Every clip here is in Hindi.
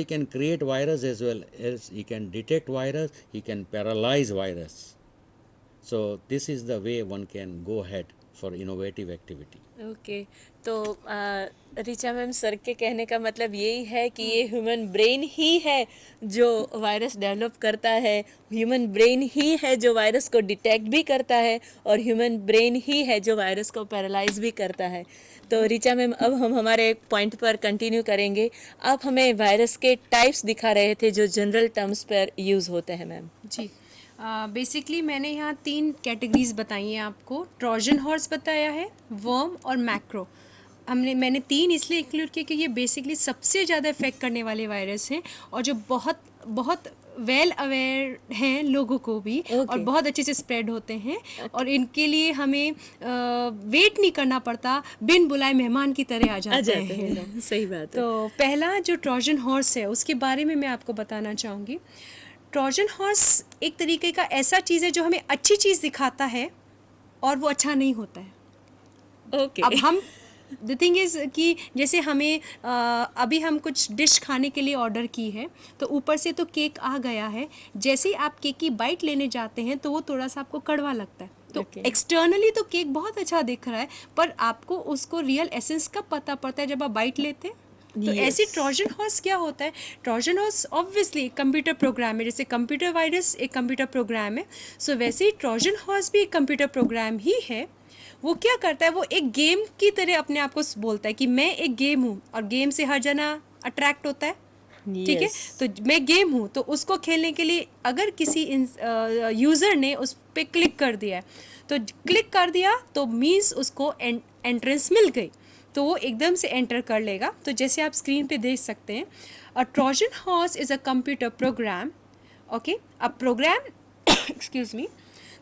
He can create virus as well as he can detect virus, he can paralyze virus. So this is the way one can go ahead for innovative activity. Okay, तो ऋचा मैम, सर के कहने का मतलब यही है कि ये ह्यूमन ब्रेन ही है जो वायरस डेवलप करता है, ह्यूमन ब्रेन ही है जो वायरस को डिटेक्ट भी करता है, और ह्यूमन ब्रेन ही है जो वायरस को पैरालाइज भी करता है। तो ऋचा मैम, अब हम हमारे एक पॉइंट पर कंटिन्यू करेंगे। आप हमें वायरस के टाइप्स दिखा रहे थे जो जनरल टर्म्स पर यूज़ होते हैं मैम। जी, बेसिकली मैंने यहाँ 3 कैटेगरीज बताई हैं आपको। ट्रोजन हॉर्स बताया है, वर्म और मैक्रो। मैंने 3 इसलिए इंक्लूड किए क्योंकि ये बेसिकली सबसे ज़्यादा इफेक्ट करने वाले वायरस हैं और जो बहुत बहुत वेल अवेयर हैं लोगों को भी, और बहुत अच्छे से स्प्रेड होते हैं, और इनके लिए हमें वेट नहीं करना पड़ता, बिन बुलाए मेहमान की तरह आ जाते हैं। सही बात है। तो पहला जो ट्रोजन हॉर्स है उसके बारे में मैं आपको बताना चाहूँगी। ट्रोजन हॉर्स एक तरीके का ऐसा चीज़ है जो हमें अच्छी चीज़ दिखाता है और वो अच्छा नहीं होता है। ओके। अब हम द थिंग इज़ कि जैसे हमें अभी हम कुछ डिश खाने के लिए ऑर्डर की है, तो ऊपर से तो केक आ गया है, जैसे ही आप केक की बाइट लेने जाते हैं तो वो थोड़ा सा आपको कड़वा लगता है। तो एक्सटर्नली तो केक बहुत अच्छा दिख रहा है, पर आपको उसको रियल एसेंस कब पता पड़ता है? जब आप बाइट लेते हैं। तो ऐसे ट्रोजन हॉर्स क्या होता है? Trojan horse obviously computer program है, जैसे कंप्यूटर वायरस एक कंप्यूटर प्रोग्राम है, सो वैसे ही ट्रोजन हॉर्स भी एक कंप्यूटर प्रोग्राम ही है। वो क्या करता है? वो एक गेम की तरह अपने आप को बोलता है कि मैं एक गेम हूँ, और गेम से हर जना अट्रैक्ट होता है। ठीक है, तो मैं गेम हूँ, तो उसको खेलने के लिए अगर किसी यूज़र ने उस पर क्लिक कर दिया है, तो क्लिक कर दिया तो मीन्स उसको एंट्रेंस मिल गई, तो वो एकदम से एंटर कर लेगा। तो जैसे आप स्क्रीन पे देख सकते हैं, a Trojan horse is a computer program. Okay, a program excuse me,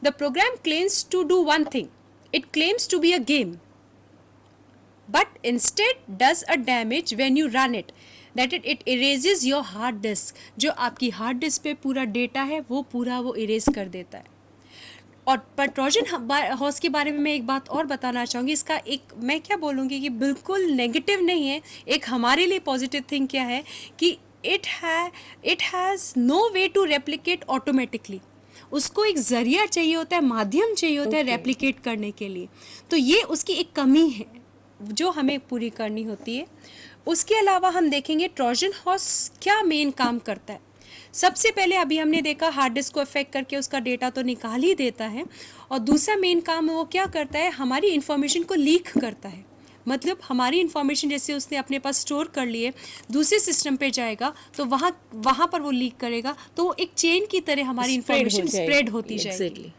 the program claims to do one thing. It claims to be a game, but instead does a damage when you run it. That it erases your hard disk. जो आपकी हार्ड डिस्क पे पूरा डेटा है वो पूरा वो इरेज कर देता है। और पर ट्रोजन हॉर्स के बारे में मैं एक बात और बताना चाहूँगी। इसका एक मैं क्या बोलूँगी कि बिल्कुल नेगेटिव नहीं है, एक हमारे लिए पॉजिटिव थिंग क्या है कि it has no way to replicate automatically. उसको एक ज़रिया चाहिए होता है, माध्यम चाहिए होता है रेप्लिकेट करने के लिए। तो ये उसकी एक कमी है जो हमें पूरी करनी होती है। उसके अलावा हम देखेंगे ट्रोजन हॉर्स क्या मेन काम करता है। सबसे पहले अभी हमने देखा हार्ड डिस्क को अफेक्ट करके उसका डेटा तो निकाल ही देता है, और दूसरा मेन काम वो क्या करता है? हमारी इन्फॉर्मेशन को लीक करता है। मतलब हमारी इन्फॉर्मेशन जैसे उसने अपने पास स्टोर कर लिए, दूसरे सिस्टम पे जाएगा तो वहाँ पर वो लीक करेगा, तो वो एक चेन की तरह हमारी इन्फॉर्मेशन स्प्रेड होती जाएगी।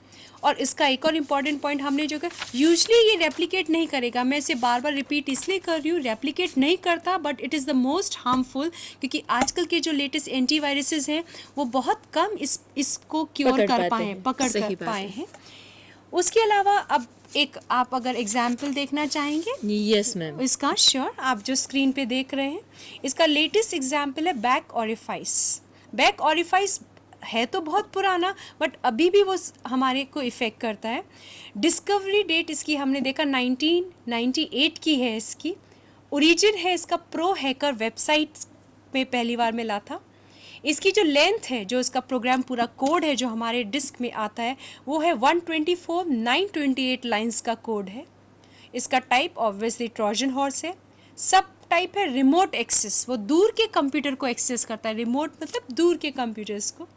और इसका एक और इम्पॉर्टेंट पॉइंट हमने जो कहा, यूजली ये रेप्लिकेट नहीं करेगा। मैं इसे बार बार रिपीट इसलिए कर रही हूँ, रेप्लिकेट नहीं करता, but it is the most harmful, क्योंकि आजकल के जो लेटेस्ट एंटीवायरसेस हैं वो बहुत कम इसको क्योर कर पाए हैं। उसके अलावा अब एक आप अगर एग्जाम्पल देखना चाहेंगे। Yes ma'am. इसका श्योर, आप जो स्क्रीन पे देख रहे हैं इसका लेटेस्ट एग्जाम्पल है बैक ऑरिफाइस। बैक ऑरिफाइस है तो बहुत पुराना, बट अभी भी वो हमारे को इफ़ेक्ट करता है। डिस्कवरी डेट इसकी हमने देखा 1998 की है। इसकी ओरिजिन है इसका प्रो हैकर वेबसाइट में पहली बार मिला था। इसकी जो लेंथ है, जो इसका प्रोग्राम पूरा कोड है जो हमारे डिस्क में आता है, वो है 124,928 लाइंस का कोड है। इसका टाइप ऑब्वियसली ट्रोजन हॉर्स है। सब टाइप है रिमोट एक्सेस, वो दूर के कंप्यूटर को एक्सेस करता है। रिमोट मतलब दूर के कंप्यूटर्स को।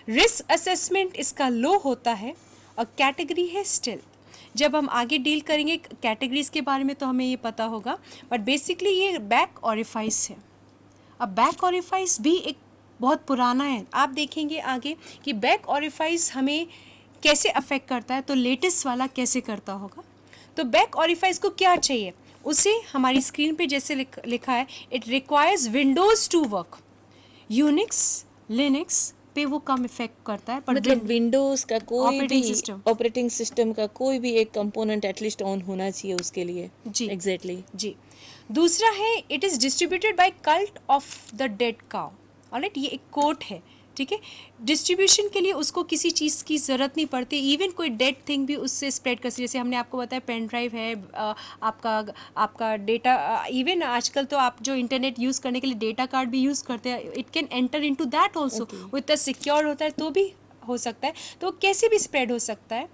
रिस्क असेसमेंट इसका लो होता है, और कैटेगरी है स्टेल्थ। जब हम आगे डील करेंगे कैटेगरीज के बारे में तो हमें ये पता होगा, बट बेसिकली ये बैक ऑरिफाइस है। अब बैक ऑरिफाइस भी एक बहुत पुराना है। आप देखेंगे आगे कि बैक ऑरिफाइस हमें कैसे अफेक्ट करता है, तो लेटेस्ट वाला कैसे करता होगा। तो बैक ऑरिफाइस को क्या चाहिए? उसे हमारी स्क्रीन पे जैसे लिखा है, it requires Windows to work. Unix, Linux पे वो कम इफेक्ट करता है, पर मतलब विंडोज का कोई ऑपरेटिंग सिस्टम का कोई भी एक कंपोनेंट एटलीस्ट ऑन होना चाहिए उसके लिए। जी एग्जैक्टली जी। दूसरा है, it is distributed by cult of the dead cow. Alright, ये एक कोट है ठीक है। डिस्ट्रीब्यूशन के लिए उसको किसी चीज़ की ज़रूरत नहीं पड़ती, इवन कोई डेड थिंग भी उससे स्प्रेड कर सकती, जैसे हमने आपको बताया पेन ड्राइव है, आपका डेटा, इवन आजकल तो आप जो इंटरनेट यूज़ करने के लिए डेटा कार्ड भी यूज़ करते हैं, it can enter into that also, वो इतना सिक्योर होता है तो भी हो सकता है, तो कैसे भी स्प्रेड हो सकता है।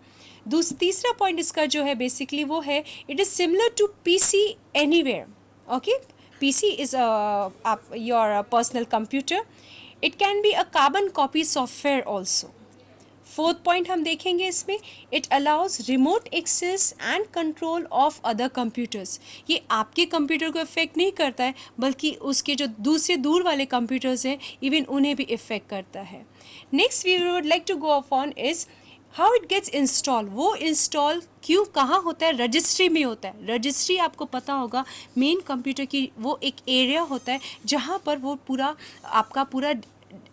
तीसरा पॉइंट इसका जो है बेसिकली वो है, it is similar to PC anywhere, okay. PC is your personal computer, it can be a carbon copy software also. Fourth point हम देखेंगे इसमें, it allows remote access and control of other computers. ये आपके कंप्यूटर को इफेक्ट नहीं करता है, बल्कि उसके जो दूसरे दूर वाले कंप्यूटर्स हैं इवन उन्हें भी इफेक्ट करता है। Next we would like to go on is how it gets install. वो इंस्टॉल क्यों कहाँ होता है? रजिस्ट्री में होता है। रजिस्ट्री आपको पता होगा मेन कंप्यूटर की वो एक एरिया होता है जहाँ पर वो पूरा आपका पूरा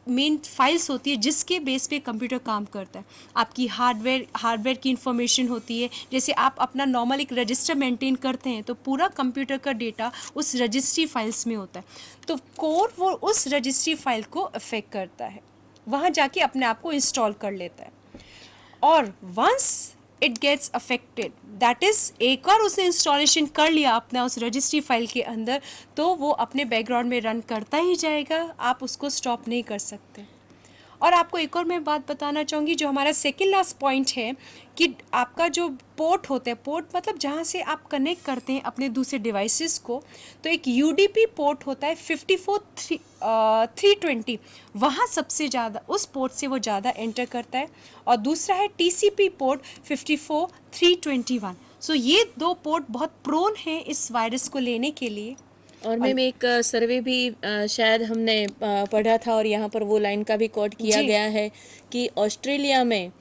मेन फाइल्स होती है जिसके बेस पे कंप्यूटर काम करता है। आपकी हार्डवेयर की इंफॉर्मेशन होती है, जैसे आप अपना नॉर्मल एक रजिस्टर मेंटेन करते हैं तो पूरा कंप्यूटर का डेटा उस रजिस्ट्री फाइल्स में होता है। तो कोर वो उस रजिस्ट्री फाइल को अफेक्ट करता है, वहाँ जाके अपने आप को इंस्टॉल कर लेता है। और once it gets affected, that is एक बार उसने इंस्टॉलेशन कर लिया अपना उस रजिस्ट्री फाइल के अंदर, तो वो अपने बैकग्राउंड में रन करता ही जाएगा, आप उसको स्टॉप नहीं कर सकते। और आपको एक और मैं बात बताना चाहूँगी, जो हमारा सेकेंड लास्ट पॉइंट है कि आपका जो पोर्ट होता है, पोर्ट मतलब जहाँ से आप कनेक्ट करते हैं अपने दूसरे डिवाइसेस को, तो एक यूडीपी पोर्ट होता है 54320, वहाँ सबसे ज़्यादा उस पोर्ट से वो ज़्यादा एंटर करता है। और दूसरा है टीसीपी पोर्ट 54321। सो ये दो पोर्ट बहुत प्रोन हैं इस वायरस को लेने के लिए। और मैम एक सर्वे भी शायद हमने पढ़ा था और यहाँ पर वो लाइन का भी कोट किया जी। गया है कि ऑस्ट्रेलिया में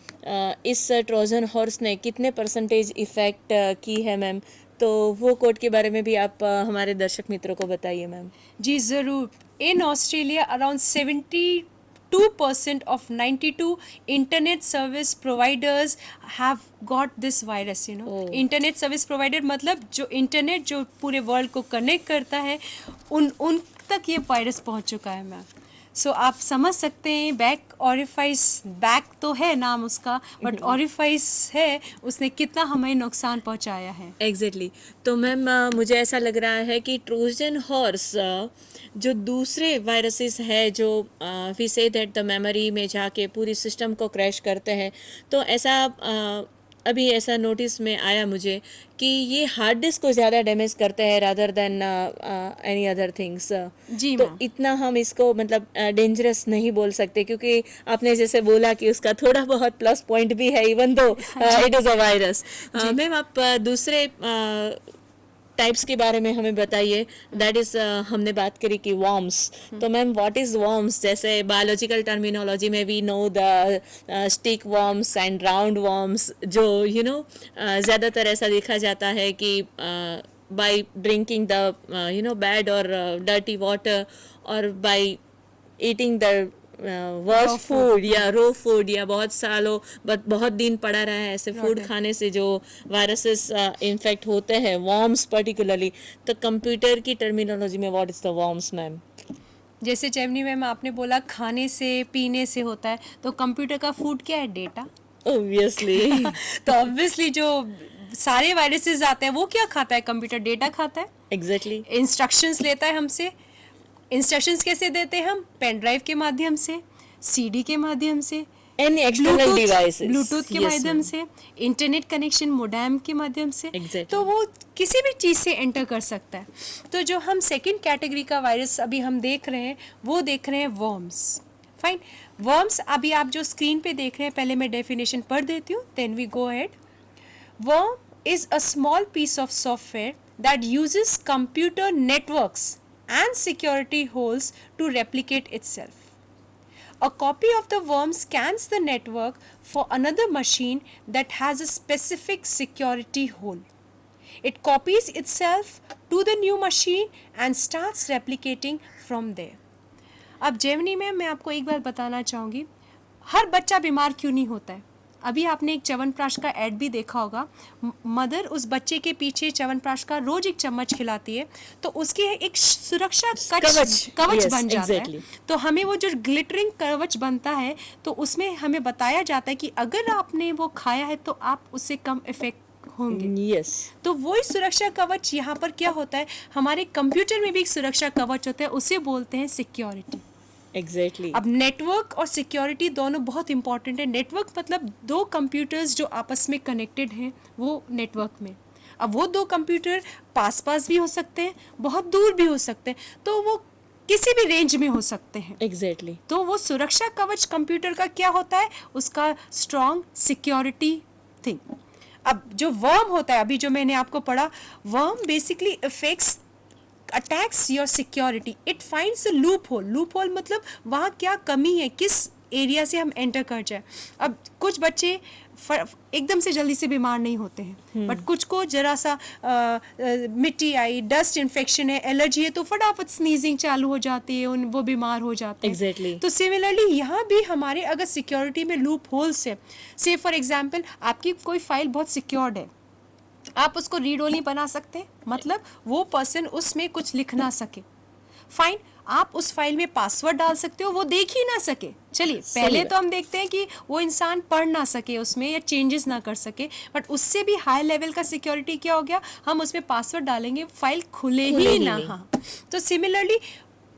इस ट्रोजन हॉर्स ने कितने परसेंटेज इफेक्ट की है मैम, तो वो कोट के बारे में भी आप हमारे दर्शक मित्रों को बताइए मैम। जी ज़रूर। In Australia around 72% of 92 internet service providers have got this virus, you know. Oh. Internet service provider मतलब जो इंटरनेट जो पूरे वर्ल्ड को कनेक्ट करता है, उन तक ये वायरस पहुंच चुका है मैम। सो आप समझ सकते हैं, बैक ऑरिफाइस, बैक तो है नाम उसका, बट ऑरिफाइस है, उसने कितना हमें नुकसान पहुंचाया है। एग्जैक्टली तो मैम मुझे ऐसा लग रहा है कि ट्रोजन हॉर्स जो दूसरे वायरसेस है जो we say that the memory में जाके पूरी सिस्टम को क्रैश करते हैं, तो ऐसा अभी ऐसा नोटिस में आया मुझे कि ये हार्ड डिस्क को ज़्यादा डैमेज करते हैं rather than any other things. जी तो मैम। इतना हम इसको मतलब डेंजरस नहीं बोल सकते, क्योंकि आपने जैसे बोला कि उसका थोड़ा बहुत प्लस पॉइंट भी है even though it is a virus. Ma'am आप दूसरे टाइप्स के बारे में हमें बताइए। दैट इज़ हमने बात करी कि वॉर्म्स, तो मैम व्हाट इज़ वॉर्म्स? जैसे बायोलॉजिकल टर्मिनोलॉजी में we know the stick worms and round worms, जो ज़्यादातर ऐसा देखा जाता है कि बाय ड्रिंकिंग द बैड और डर्टी वाटर और by eating the worst food या रो फूड या बहुत दिन पड़ा रहा है ऐसे फूड खाने से जो वायरसेस इन्फेक्ट होते हैं, वॉर्म्स पर्टिकुलरली। तो कंप्यूटर की टर्मिनोलॉजी में what is the worms ma'am? जैसे जेमिनी मैम आपने बोला खाने से पीने से होता है, तो कंप्यूटर का फूड क्या है? डेटा। ऑब्वियसली तो ऑब्वियसली जो सारे वायरसेस आते हैं वो क्या खाता है? कंप्यूटर डेटा खाता है, एग्जैक्टली। इंस्ट्रक्शंस लेता है हमसे। इंस्ट्रक्शंस कैसे देते हैं हम? पेन ड्राइव के माध्यम से, सीडी के माध्यम से, एनी एक्सटर्नल डिवाइसेस, ब्लूटूथ के माध्यम से, इंटरनेट कनेक्शन मोडेम के माध्यम से। Exactly. तो वो किसी भी चीज़ से एंटर कर सकता है। तो जो हम सेकंड कैटेगरी का वायरस अभी हम देख रहे हैं, वो देख रहे हैं वर्म्स। फाइन। वर्म्स अभी आप जो स्क्रीन पे देख रहे हैं, पहले मैं डेफिनेशन पढ़ देती हूँ, then we go ahead. Worm is a small piece of software that uses computer networks and security holes to replicate itself. A copy of the worm scans the network for another machine that has a specific security hole. It copies itself to the new machine and starts replicating from there. अब जेमिनी में मैं आपको एक बार बताना चाहूँगी, हर बच्चा बीमार क्यों नहीं होता है? अभी आपने एक च्यवनप्राश का ऐड भी देखा होगा, मदर उस बच्चे के पीछे च्यवनप्राश का रोज एक चम्मच खिलाती है, तो उसकी एक सुरक्षा कवच yes, बन जाता exactly. है। तो हमें वो जो ग्लिटरिंग कवच बनता है, तो उसमें हमें बताया जाता है कि अगर आपने वो खाया है तो आप उससे कम इफेक्ट होंगे। यस तो वही सुरक्षा कवच यहाँ पर क्या होता है, हमारे कंप्यूटर में भी एक सुरक्षा कवच होता है, उसे बोलते हैं सिक्योरिटी। एग्जैक्टली अब नेटवर्क और सिक्योरिटी दोनों बहुत इंपॉर्टेंट है। नेटवर्क मतलब दो कंप्यूटर्स जो आपस में कनेक्टेड हैं, वो नेटवर्क में। अब वो दो कंप्यूटर पास पास भी हो सकते हैं, बहुत दूर भी हो सकते हैं, तो वो किसी भी रेंज में हो सकते हैं। एग्जैक्टली तो वो सुरक्षा कवच कंप्यूटर का क्या होता है, उसका स्ट्रॉन्ग सिक्योरिटी थिंग। अब जो वर्म होता है, अभी जो मैंने आपको पढ़ा, worm basically effects attacks your security, it finds a loop hole मतलब वहाँ क्या कमी है, किस एरिया से हम एंटर कर जाए। अब कुछ बच्चे एकदम से जल्दी से बीमार नहीं होते हैं, बट कुछ को जरा सा मिट्टी आई, डस्ट इन्फेक्शन है, एलर्जी है, तो फटाफट स्नीजिंग चालू हो जाती है, वो बीमार हो जाते हैं। Exactly. तो सिमिलरली यहाँ भी हमारे अगर सिक्योरिटी में लूप होल्स है, से फॉर एग्जाम्पल आपकी कोई फाइल बहुत सिक्योर्ड है, आप उसको रीड ओनली बना सकते हैं, मतलब वो पर्सन उसमें कुछ लिख ना सके, फाइन। आप उस फाइल में पासवर्ड डाल सकते हो, वो देख ही ना सके। चलिए पहले तो हम देखते हैं कि वो इंसान पढ़ ना सके उसमें या चेंजेस ना कर सके, बट उससे भी हाई लेवल का सिक्योरिटी क्या हो गया, हम उसमें पासवर्ड डालेंगे, फाइल खुले ही ना। हाँ, तो सिमिलरली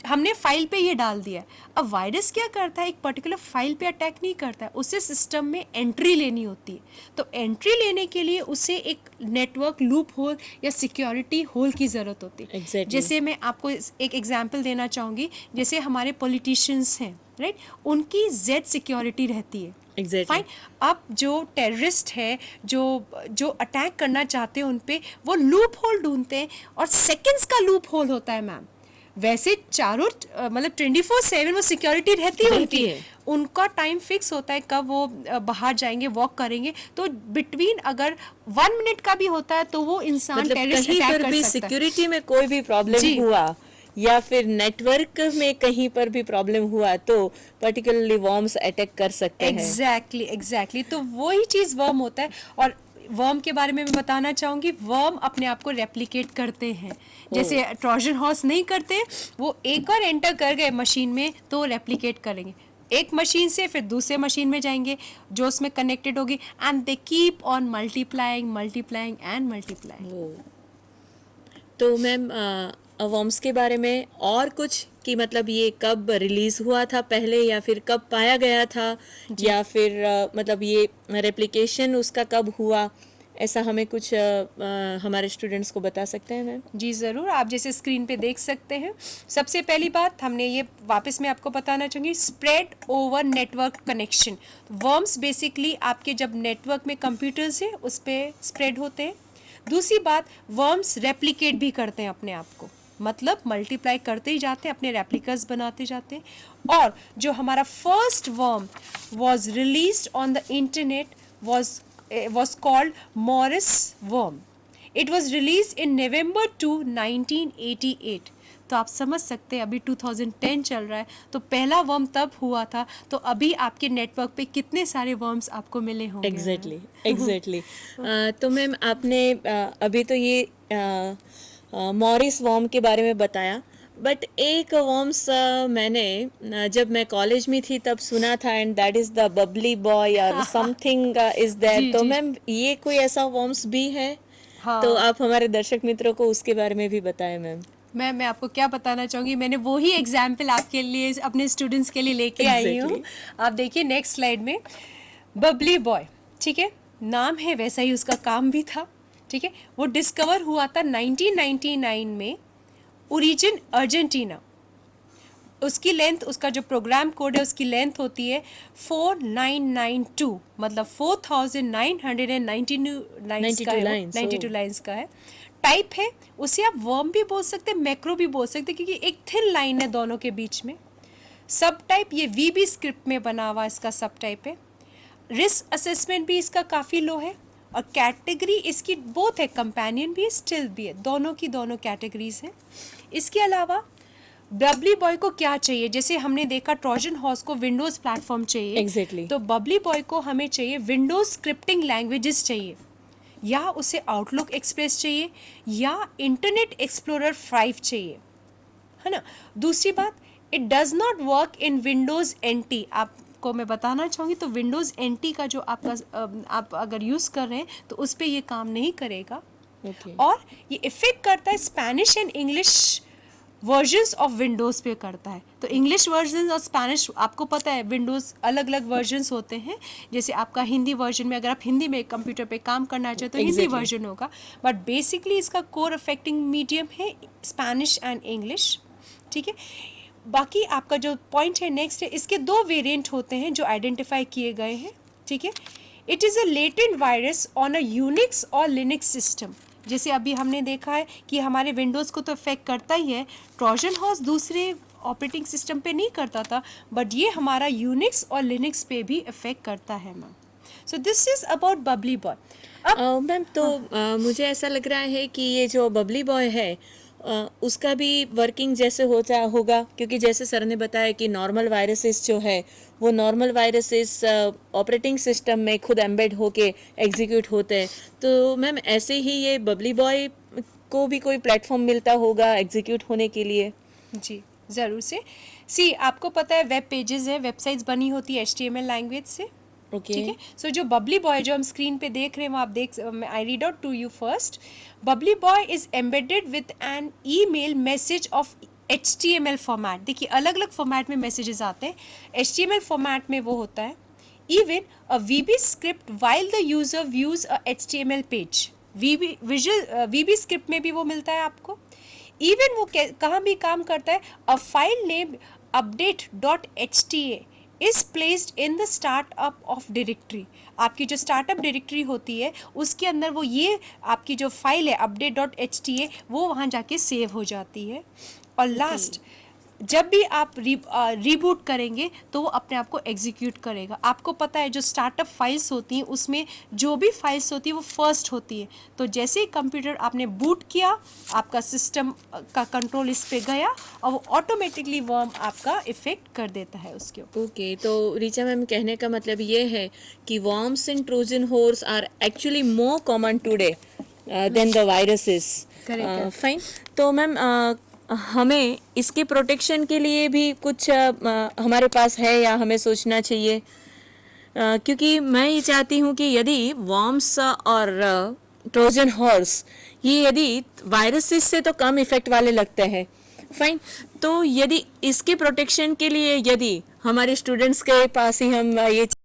हमने फाइल पे ये डाल दिया है। अब वायरस क्या करता है, एक पर्टिकुलर फाइल पे अटैक नहीं करता है, उसे सिस्टम में एंट्री लेनी होती है। तो एंट्री लेने के लिए उसे एक नेटवर्क लूप होल या सिक्योरिटी होल की ज़रूरत होती है। Exactly. जैसे मैं आपको एक एग्जांपल देना चाहूँगी, जैसे हमारे पॉलिटिशियंस हैं, राइट, उनकी जेड सिक्योरिटी रहती है। Exactly. फाइन। अब जो टेररिस्ट है, जो अटैक करना चाहते हैं उन पे, वो लूप होल ढूंढते हैं, और सेकेंड्स का लूप होल होता है मैम। वैसे चारों मतलब 24/7 वो सिक्योरिटी रहती है उनकी, उनका टाइम फिक्स होता है कब वो बाहर जाएंगे, वॉक करेंगे, तो बिटवीन अगर 1 मिनट का भी होता है तो वो इंसान मतलब टेररिस्ट कहीं अटैक पर कर भी सकता है। सिक्योरिटी में कोई भी प्रॉब्लम जी। हुआ या फिर नेटवर्क में कहीं पर भी प्रॉब्लम हुआ तो पर्टिकुलरली वर्म्स अटैक कर सकते हैं। एग्जैक्टली तो वही चीज वर्म होता है। और वर्म के बारे में मैं बताना चाहूँगी, वर्म अपने आप को रेप्लिकेट करते हैं, जैसे ट्रोजन हॉर्स नहीं करते, वो एक बार एंटर कर गए मशीन में तो रेप्लिकेट करेंगे, एक मशीन से फिर दूसरे मशीन में जाएंगे जो उसमें कनेक्टेड होगी, and they keep on multiplying and multiplying. तो मैम वर्म्स के बारे में और कुछ, कि मतलब ये कब रिलीज हुआ था पहले, या फिर कब पाया गया था, या फिर मतलब ये रेप्लिकेशन उसका कब हुआ, ऐसा हमें कुछ हमारे स्टूडेंट्स को बता सकते हैं मैम? जी ज़रूर, आप जैसे स्क्रीन पे देख सकते हैं। सबसे पहली बात हमने ये वापस मैं आपको बताना चाहूँगी, spread over network connection. Worms basically आपके जब नेटवर्क में कंप्यूटर्स हैं उस पर स्प्रेड होते हैं। दूसरी बात, वर्म्स रेप्लिकेट भी करते हैं अपने आप को, मतलब मल्टीप्लाई करते ही जाते हैं, अपने रेप्लिकास बनाते जाते हैं। और जो हमारा first worm was released on the internet was called Morris worm. It was released in November 2, 1988. तो आप समझ सकते हैं अभी 2010 चल रहा है, तो पहला वर्म तब हुआ था, तो अभी आपके नेटवर्क पे कितने सारे वर्म्स आपको मिले होंगे। एग्जैक्टली तो मैम आपने अभी तो ये मॉरिस वर्म के बारे में बताया, बट एक वर्म्स मैंने जब मैं कॉलेज में थी तब सुना था, and that is the Babli boy और समथिंग इज दैट। तो मैम ये कोई ऐसा वर्म्स भी है? हाँ। तो आप हमारे दर्शक मित्रों को उसके बारे में भी बताएं मैम। मैं आपको क्या बताना चाहूँगी, मैंने वही एग्जाम्पल आपके लिए अपने स्टूडेंट्स के लिए लेके आई हूँ। आप देखिए नेक्स्ट स्लाइड में, बबली बॉय, ठीक है, नाम है वैसा ही उसका काम भी था, ठीक है। वो डिस्कवर हुआ था 1999 में, ओरिजिन अर्जेंटीना। उसकी लेंथ, उसका जो प्रोग्राम कोड है उसकी लेंथ होती है 4992, मतलब 4992 लाइन्स का है। टाइप है, उसे आप वर्म भी बोल सकते हैं, मैक्रो भी बोल सकते हैं, क्योंकि एक थिन लाइन है दोनों के बीच में। सब टाइप ये VB स्क्रिप्ट में बना हुआ इसका सब टाइप है। रिस्क असेसमेंट भी इसका काफ़ी लो है, और कैटेगरी इसकी बोथ है, कंपेनियन भी है, स्टिल भी है, दोनों की दोनों कैटेगरीज हैं। इसके अलावा बबली बॉय को क्या चाहिए, जैसे हमने देखा ट्रोजन हॉर्स को विंडोज प्लेटफॉर्म चाहिए, Exactly. तो बबली बॉय को हमें चाहिए विंडोज स्क्रिप्टिंग लैंग्वेजेस चाहिए, या उसे आउटलुक एक्सप्रेस चाहिए, या इंटरनेट एक्सप्लोरर 5 चाहिए, है ना। दूसरी बात, it does not work in Windows NT. आपको मैं बताना चाहूँगी, तो विंडोज एनटी का जो आपका आप अगर यूज़ कर रहे हैं तो उस पर ये काम नहीं करेगा। Okay. और ये इफेक्ट करता है Spanish and English versions of Windows पे करता है। तो इंग्लिश वर्जन और स्पेनिश, आपको पता है विंडोज़ अलग अलग वर्जन्स होते हैं। जैसे आपका हिंदी वर्जन में, अगर आप हिंदी में कंप्यूटर पे काम करना चाहे तो हिंदी Exactly. वर्जन होगा, बट बेसिकली इसका कोर अफेक्टिंग मीडियम है स्पेनिश एंड इंग्लिश, ठीक है। बाकी आपका जो पॉइंट है नेक्स्ट है, इसके 2 वेरिएंट होते हैं जो आइडेंटिफाई किए गए हैं, ठीक है। It is a latent virus on a Unix और लिनक्स सिस्टम। जैसे अभी हमने देखा है कि हमारे विंडोज़ को तो इफेक्ट करता ही है, ट्रोजन हॉर्स दूसरे ऑपरेटिंग सिस्टम पे नहीं करता था, बट ये हमारा यूनिक्स और लिनक्स पे भी इफेक्ट करता है ma'am. So this is about Babli boy. Ma'am तो मुझे ऐसा लग रहा है कि ये जो बबली बॉय है उसका भी वर्किंग जैसे होगा, क्योंकि जैसे सर ने बताया कि नॉर्मल वायरसेस जो है वो नॉर्मल वायरसेस ऑपरेटिंग सिस्टम में खुद एम्बेड होके एग्जीक्यूट होते हैं, तो मैम ऐसे ही ये बबली बॉय को भी कोई प्लेटफॉर्म मिलता होगा एग्जीक्यूट होने के लिए? जी ज़रूर से। सी आपको पता है वेब पेजेस है, वेबसाइट्स बनी होती है HTML लैंग्वेज से, ओके ठीक है। सो जो बबली बॉय जो हम स्क्रीन पे देख रहे हैं वो आप देख, I read out to you first. Bubbly boy is embedded with an email message of HTML format. देखिए अलग अलग फॉर्मेट में मैसेजेस आते हैं, HTML फॉर्मेट में वो होता है even a VB script while the user views a HTML page. VB script में भी वो मिलता है आपको। इवन वो कहाँ भी काम करता है, a file name update.hta is placed in the startup of directory. आपकी जो स्टार्टअप डायरेक्टरी होती है उसके अंदर वो ये आपकी जो फाइल है update.hta वो वहाँ जाके सेव हो जाती है। और लास्ट जब भी आप रीबूट करेंगे तो वो अपने आप को एग्जीक्यूट करेगा। आपको पता है जो स्टार्टअप फाइल्स होती हैं उसमें जो भी फाइल्स होती है वो फर्स्ट होती है, तो जैसे ही कंप्यूटर आपने बूट किया आपका सिस्टम का कंट्रोल इस पे गया और वो ऑटोमेटिकली वर्म आपका इफेक्ट कर देता है उसके ऊपर। ओके तो रीचा मैम कहने का मतलब ये है कि worms and Trojan horse are actually more common today than the viruses. Correct. Fine. तो मैम हमें इसके प्रोटेक्शन के लिए भी कुछ हमारे पास है या हमें सोचना चाहिए? क्योंकि मैं ये चाहती हूँ कि यदि वर्म्स और ट्रोजन हॉर्स ये यदि वायरसेस से तो कम इफेक्ट वाले लगते हैं, फाइन, तो यदि इसके प्रोटेक्शन के लिए यदि हमारे स्टूडेंट्स के पास ही हम ये